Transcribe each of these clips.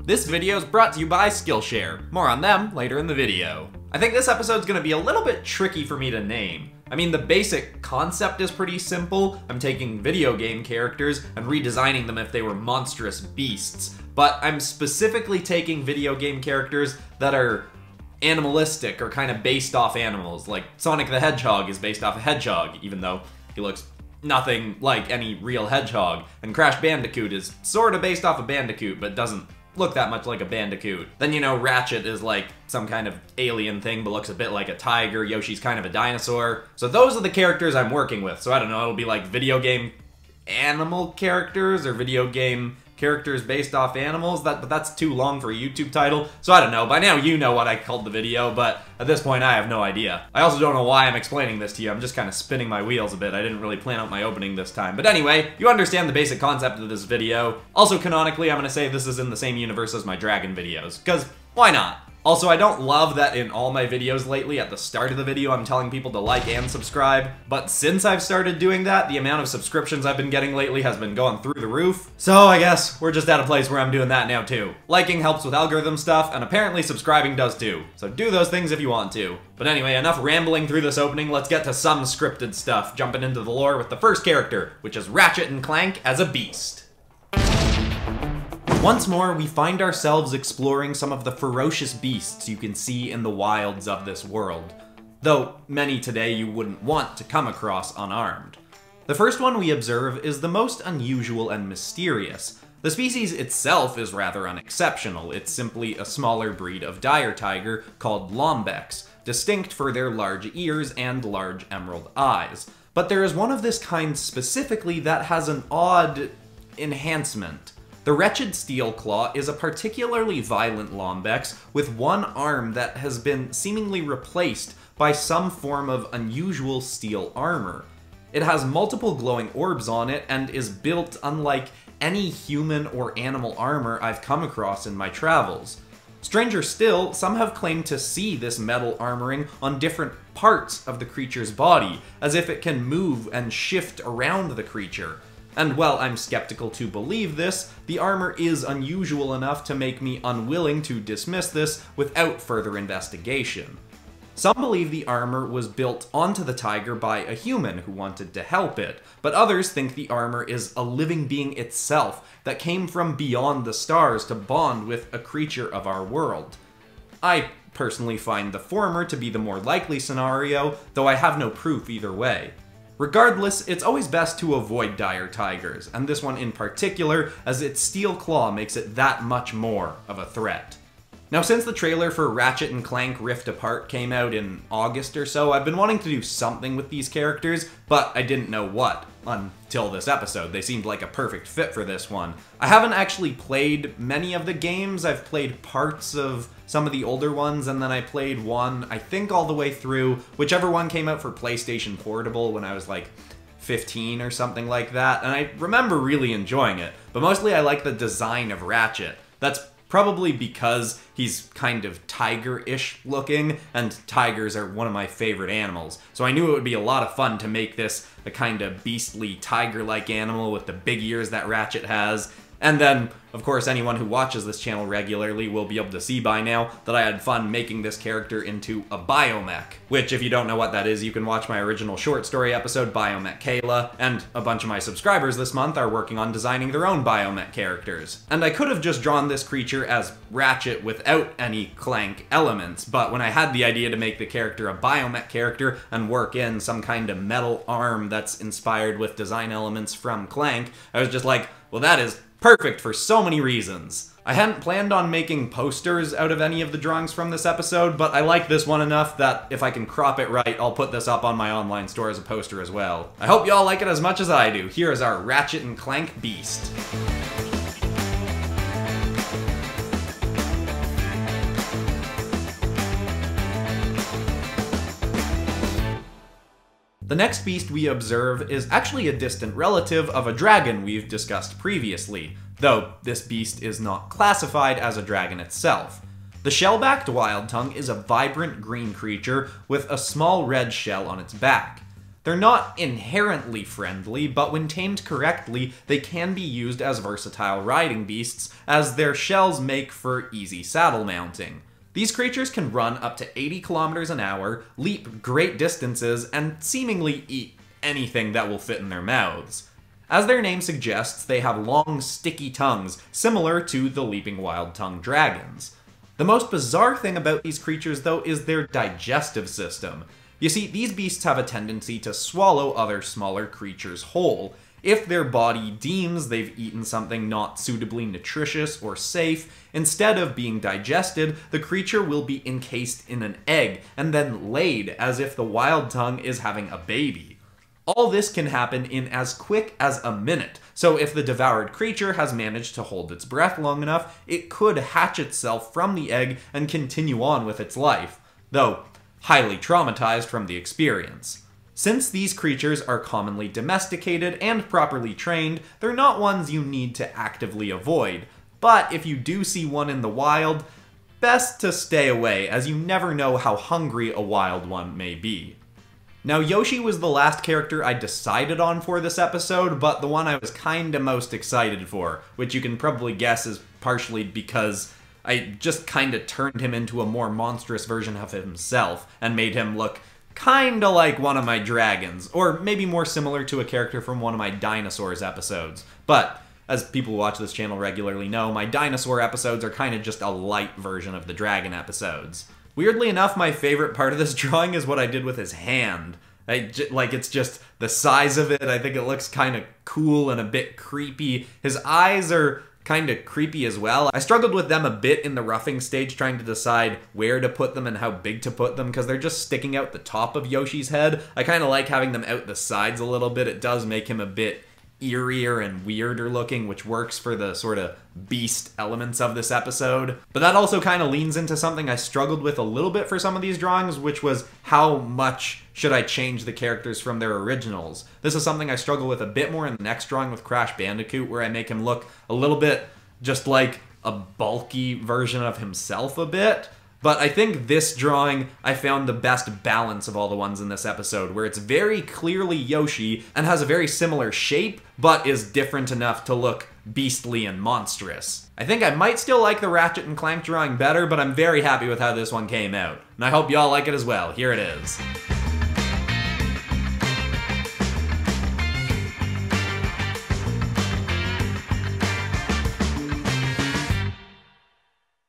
This video is brought to you by Skillshare. More on them later in the video. I think this episode's gonna be a little bit tricky for me to name. I mean, the basic concept is pretty simple. I'm taking video game characters and redesigning them if they were monstrous beasts. But I'm specifically taking video game characters that are animalistic or kind of based off animals. Like Sonic the Hedgehog is based off a hedgehog, even though he looks nothing like any real hedgehog. And Crash Bandicoot is sort of based off a bandicoot, but doesn't look that much like a bandicoot. Then, you know, Ratchet is like some kind of alien thing, but looks a bit like a tiger. Yoshi's kind of a dinosaur. So those are the characters I'm working with. So I don't know, it'll be like video game animal characters or video game characters based off animals. But that's too long for a YouTube title. So I don't know. By now you know what I called the video, but at this point I have no idea. I also don't know why I'm explaining this to you. I'm just kind of spinning my wheels a bit. I didn't really plan out my opening this time. But anyway, you understand the basic concept of this video. Also, canonically, I'm going to say this is in the same universe as my dragon videos, because why not? Also, I don't love that in all my videos lately, at the start of the video, I'm telling people to like and subscribe. But since I've started doing that, the amount of subscriptions I've been getting lately has been going through the roof. So I guess we're just at a place where I'm doing that now too. Liking helps with algorithm stuff, and apparently subscribing does too. So do those things if you want to. But anyway, enough rambling through this opening, let's get to some scripted stuff, jumping into the lore with the first character, which is Ratchet and Clank as a beast. Once more, we find ourselves exploring some of the ferocious beasts you can see in the wilds of this world, though many today you wouldn't want to come across unarmed. The first one we observe is the most unusual and mysterious. The species itself is rather unexceptional. It's simply a smaller breed of dire tiger called Lombex, distinct for their large ears and large emerald eyes. But there is one of this kind specifically that has an odd enhancement. The wretched steel claw is a particularly violent Lombex with one arm that has been seemingly replaced by some form of unusual steel armor. It has multiple glowing orbs on it and is built unlike any human or animal armor I've come across in my travels. Stranger still, some have claimed to see this metal armoring on different parts of the creature's body, as if it can move and shift around the creature. And while I'm skeptical to believe this, the armor is unusual enough to make me unwilling to dismiss this without further investigation. Some believe the armor was built onto the tiger by a human who wanted to help it, but others think the armor is a living being itself that came from beyond the stars to bond with a creature of our world. I personally find the former to be the more likely scenario, though I have no proof either way. Regardless, it's always best to avoid dire tigers, and this one in particular, as its steel claw makes it that much more of a threat. Now, since the trailer for Ratchet and Clank Rift Apart came out in August or so, I've been wanting to do something with these characters, but I didn't know what until this episode. They seemed like a perfect fit for this one. I haven't actually played many of the games. I've played parts of some of the older ones, and then I played one, I think all the way through, whichever one came out for PlayStation Portable when I was like 15 or something like that, and I remember really enjoying it. But mostly I like the design of Ratchet. That's probably because he's kind of tiger-ish looking, and tigers are one of my favorite animals. So I knew it would be a lot of fun to make this a kind of beastly tiger-like animal with the big ears that Ratchet has. And then, of course, anyone who watches this channel regularly will be able to see by now that I had fun making this character into a biomech. Which, if you don't know what that is, you can watch my original short story episode, Biomech Kayla, and a bunch of my subscribers this month are working on designing their own biomech characters. And I could have just drawn this creature as Ratchet without any Clank elements, but when I had the idea to make the character a biomech character and work in some kind of metal arm that's inspired with design elements from Clank, I was just like, well, that is perfect for so many reasons. I hadn't planned on making posters out of any of the drawings from this episode, but I like this one enough that if I can crop it right, I'll put this up on my online store as a poster as well. I hope y'all like it as much as I do. Here is our Ratchet and Clank Beast. The next beast we observe is actually a distant relative of a dragon we've discussed previously, though this beast is not classified as a dragon itself. The shell-backed wild tongue is a vibrant green creature with a small red shell on its back. They're not inherently friendly, but when tamed correctly, they can be used as versatile riding beasts, as their shells make for easy saddle mounting. These creatures can run up to 80 kilometers an hour, leap great distances, and seemingly eat anything that will fit in their mouths. As their name suggests, they have long, sticky tongues, similar to the leaping wild-tongued dragons. The most bizarre thing about these creatures, though, is their digestive system. You see, these beasts have a tendency to swallow other smaller creatures whole. If their body deems they've eaten something not suitably nutritious or safe, instead of being digested, the creature will be encased in an egg and then laid as if the wild tongue is having a baby. All this can happen in as quick as a minute, so if the devoured creature has managed to hold its breath long enough, it could hatch itself from the egg and continue on with its life, though highly traumatized from the experience. Since these creatures are commonly domesticated and properly trained, they're not ones you need to actively avoid, but if you do see one in the wild, best to stay away, as you never know how hungry a wild one may be. Now, Yoshi was the last character I decided on for this episode, but the one I was kinda most excited for, which you can probably guess is partially because I just kinda turned him into a more monstrous version of himself, and made him look kinda like one of my dragons, or maybe more similar to a character from one of my dinosaurs episodes. But, as people who watch this channel regularly know, my dinosaur episodes are kinda just a light version of the dragon episodes. Weirdly enough, my favorite part of this drawing is what I did with his hand. It's just the size of it. I think it looks kind of cool and a bit creepy. His eyes are kind of creepy as well. I struggled with them a bit in the roughing stage, trying to decide where to put them and how big to put them, because they're just sticking out the top of Yoshi's head. I kind of like having them out the sides a little bit. It does make him a bit eerier and weirder looking, which works for the sort of beast elements of this episode. But that also kind of leans into something I struggled with a little bit for some of these drawings, which was how much should I change the characters from their originals. This is something I struggle with a bit more in the next drawing with Crash Bandicoot, where I make him look a little bit just like a bulky version of himself a bit. But I think this drawing, I found the best balance of all the ones in this episode, where it's very clearly Yoshi and has a very similar shape, but is different enough to look beastly and monstrous. I think I might still like the Ratchet and Clank drawing better, but I'm very happy with how this one came out. And I hope y'all like it as well. Here it is.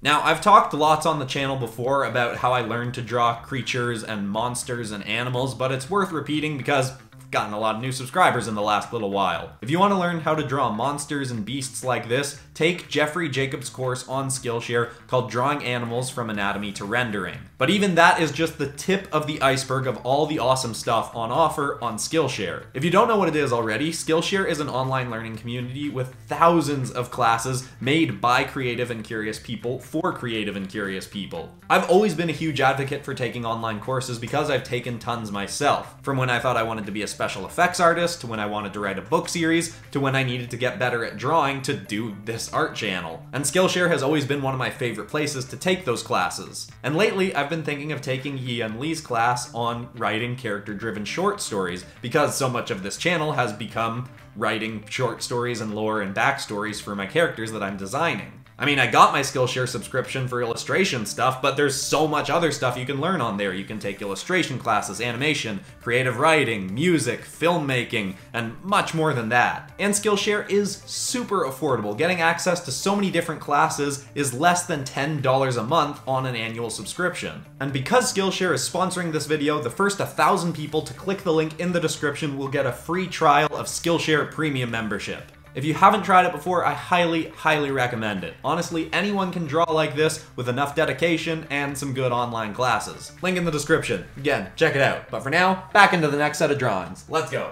Now, I've talked lots on the channel before about how I learned to draw creatures and monsters and animals, but it's worth repeating because I've gotten a lot of new subscribers in the last little while. If you want to learn how to draw monsters and beasts like this, take Jeffrey Jacobs' course on Skillshare called Drawing Animals from Anatomy to Rendering. But even that is just the tip of the iceberg of all the awesome stuff on offer on Skillshare. If you don't know what it is already, Skillshare is an online learning community with thousands of classes made by creative and curious people for creative and curious people. I've always been a huge advocate for taking online courses because I've taken tons myself. From when I thought I wanted to be a special effects artist, to when I wanted to write a book series, to when I needed to get better at drawing to do this art channel. And Skillshare has always been one of my favorite places to take those classes. And lately, I've been thinking of taking Yi-Yun Lee's class on writing character-driven short stories, because so much of this channel has become writing short stories and lore and backstories for my characters that I'm designing. I mean, I got my Skillshare subscription for illustration stuff, but there's so much other stuff you can learn on there. You can take illustration classes, animation, creative writing, music, filmmaking, and much more than that. And Skillshare is super affordable. Getting access to so many different classes is less than $10 a month on an annual subscription. And because Skillshare is sponsoring this video, the first 1,000 people to click the link in the description will get a free trial of Skillshare Premium membership. If you haven't tried it before, I highly, highly recommend it. Honestly, anyone can draw like this with enough dedication and some good online classes. Link in the description. Again, check it out. But for now, back into the next set of drawings. Let's go.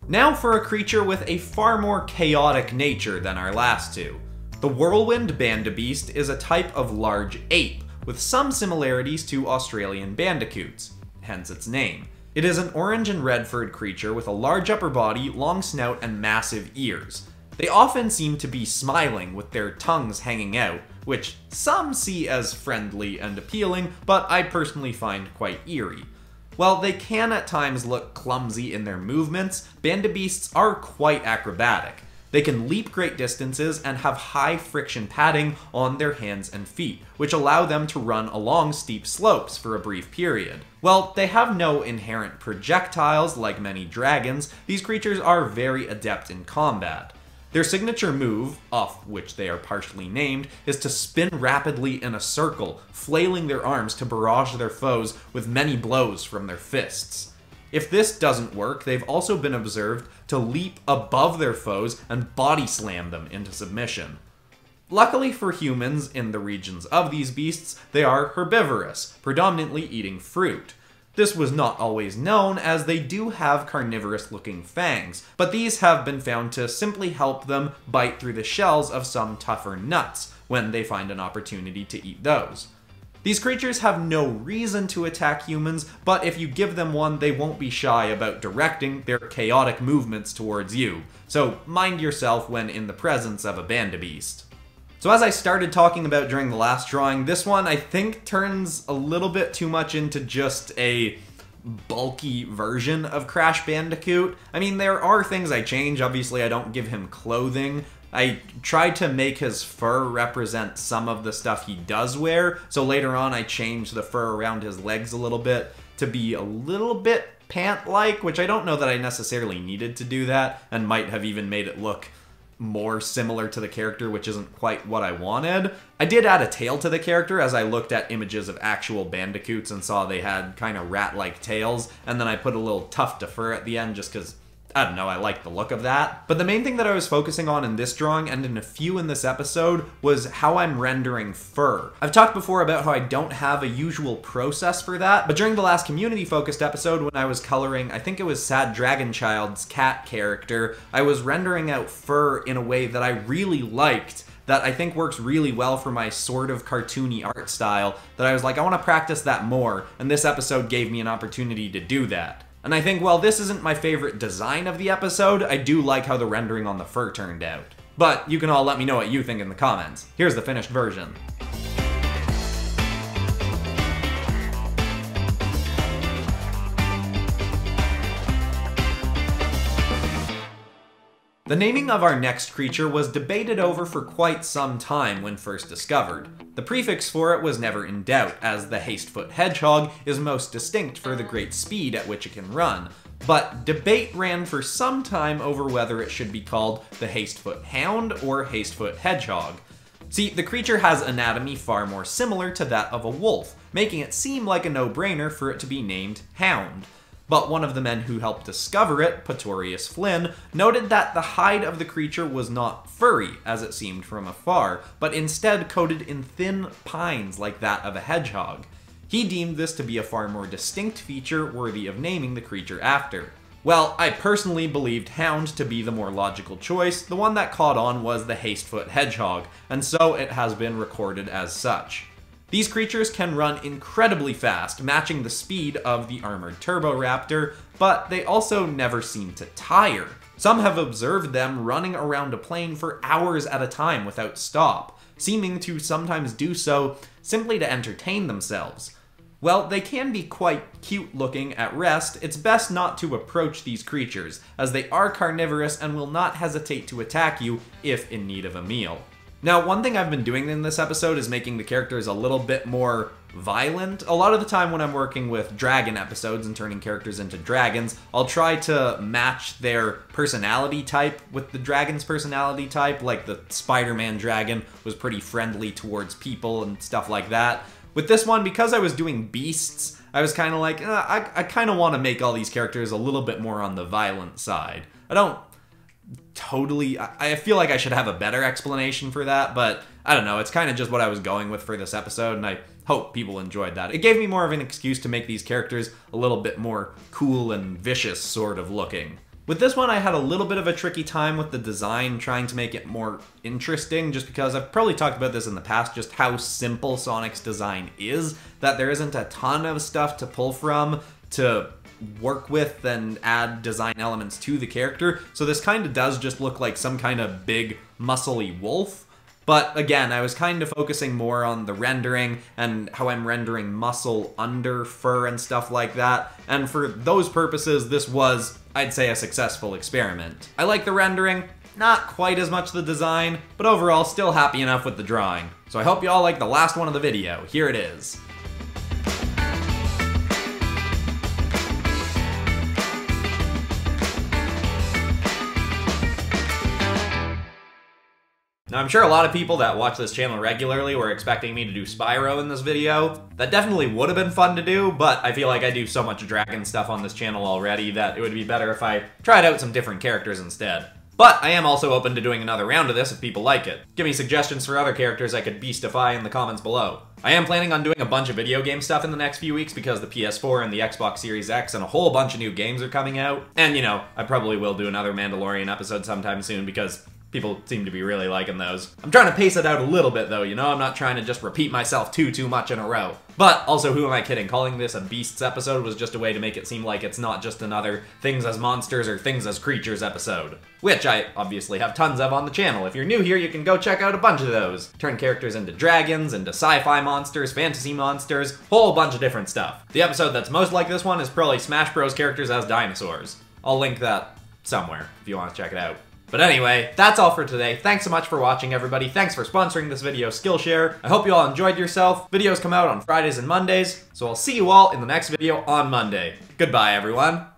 Now for a creature with a far more chaotic nature than our last two. The Whirlwind Banda beast is a type of large ape, with some similarities to Australian bandicoots, hence its name. It is an orange and red furred creature with a large upper body, long snout, and massive ears. They often seem to be smiling with their tongues hanging out, which some see as friendly and appealing, but I personally find quite eerie. While they can at times look clumsy in their movements, Banda beasts are quite acrobatic. They can leap great distances and have high friction padding on their hands and feet, which allow them to run along steep slopes for a brief period. While they have no inherent projectiles like many dragons, these creatures are very adept in combat. Their signature move, off which they are partially named, is to spin rapidly in a circle, flailing their arms to barrage their foes with many blows from their fists. If this doesn't work, they've also been observed to leap above their foes and body slam them into submission. Luckily for humans in the regions of these beasts, they are herbivorous, predominantly eating fruit. This was not always known, as they do have carnivorous-looking fangs, but these have been found to simply help them bite through the shells of some tougher nuts when they find an opportunity to eat those. These creatures have no reason to attack humans, but if you give them one, they won't be shy about directing their chaotic movements towards you, so mind yourself when in the presence of a Banda beast. So as I started talking about during the last drawing, this one I think turns a little bit too much into just a bulky version of Crash Bandicoot. I mean, there are things I change. Obviously, I don't give him clothing. I tried to make his fur represent some of the stuff he does wear, so later on I changed the fur around his legs a little bit to be a little bit pant-like, which I don't know that I necessarily needed to do that, and might have even made it look more similar to the character, which isn't quite what I wanted. I did add a tail to the character as I looked at images of actual bandicoots and saw they had kind of rat-like tails, and then I put a little tuft of fur at the end just because, I don't know, I like the look of that. But the main thing that I was focusing on in this drawing, and in a few in this episode, was how I'm rendering fur. I've talked before about how I don't have a usual process for that, but during the last community-focused episode when I was coloring, I think it was Sad Dragon Child's cat character, I was rendering out fur in a way that I really liked, that I think works really well for my sort of cartoony art style, that I was like, I want to practice that more, and this episode gave me an opportunity to do that. And I think while this isn't my favorite design of the episode, I do like how the rendering on the fur turned out. But you can all let me know what you think in the comments. Here's the finished version. The naming of our next creature was debated over for quite some time when first discovered. The prefix for it was never in doubt, as the Hastefoot Hedgehog is most distinct for the great speed at which it can run, but debate ran for some time over whether it should be called the Hastefoot Hound or Hastefoot Hedgehog. See, the creature has anatomy far more similar to that of a wolf, making it seem like a no-brainer for it to be named Hound. But one of the men who helped discover it, Pretorius Flynn, noted that the hide of the creature was not furry, as it seemed from afar, but instead coated in thin pines like that of a hedgehog. He deemed this to be a far more distinct feature worthy of naming the creature after. Well, I personally believed Hound to be the more logical choice. The one that caught on was the Hastefoot Hedgehog, and so it has been recorded as such. These creatures can run incredibly fast, matching the speed of the armored Turboraptor, but they also never seem to tire. Some have observed them running around a plane for hours at a time without stop, seeming to sometimes do so simply to entertain themselves. While they can be quite cute looking at rest, it's best not to approach these creatures, as they are carnivorous and will not hesitate to attack you if in need of a meal. Now, one thing I've been doing in this episode is making the characters a little bit more violent. A lot of the time when I'm working with dragon episodes and turning characters into dragons, I'll try to match their personality type with the dragon's personality type, like the Spider-Man dragon was pretty friendly towards people and stuff like that. With this one, because I was doing beasts, I was kind of like, I kind of want to make all these characters a little bit more on the violent side. I feel like I should have a better explanation for that, but I don't know, it's kind of just what I was going with for this episode, and I hope people enjoyed that. It gave me more of an excuse to make these characters a little bit more cool and vicious sort of looking. With this one, I had a little bit of a tricky time with the design, trying to make it more interesting, just because I've probably talked about this in the past, just how simple Sonic's design is, that there isn't a ton of stuff to pull from to work with and add design elements to the character, so this kind of does just look like some kind of big muscly wolf, But again, I was kind of focusing more on the rendering and how I'm rendering muscle under fur and stuff like that. And for those purposes, this was, I'd say, a successful experiment. I like the rendering, not quite as much the design, but overall still happy enough with the drawing. So I hope you all like the last one of the video. Here it is. Now, I'm sure a lot of people that watch this channel regularly were expecting me to do Spyro in this video. That definitely would have been fun to do, but I feel like I do so much dragon stuff on this channel already that it would be better if I tried out some different characters instead. But I am also open to doing another round of this if people like it. Give me suggestions for other characters I could beastify in the comments below. I am planning on doing a bunch of video game stuff in the next few weeks because the PS4 and the Xbox Series X and a whole bunch of new games are coming out. And you know, I probably will do another Mandalorian episode sometime soon because people seem to be really liking those. I'm trying to pace it out a little bit though, you know? I'm not trying to just repeat myself too much in a row. But also, who am I kidding? Calling this a Beasts episode was just a way to make it seem like it's not just another Things as Monsters or Things as Creatures episode. Which I obviously have tons of on the channel. If you're new here, you can go check out a bunch of those. Turn characters into dragons, into sci-fi monsters, fantasy monsters, whole bunch of different stuff. The episode that's most like this one is probably Smash Bros. Characters as dinosaurs. I'll link that somewhere if you want to check it out. But anyway, that's all for today. Thanks so much for watching, everybody. Thanks for sponsoring this video, Skillshare. I hope you all enjoyed yourself. Videos come out on Fridays and Mondays, so I'll see you all in the next video on Monday. Goodbye, everyone.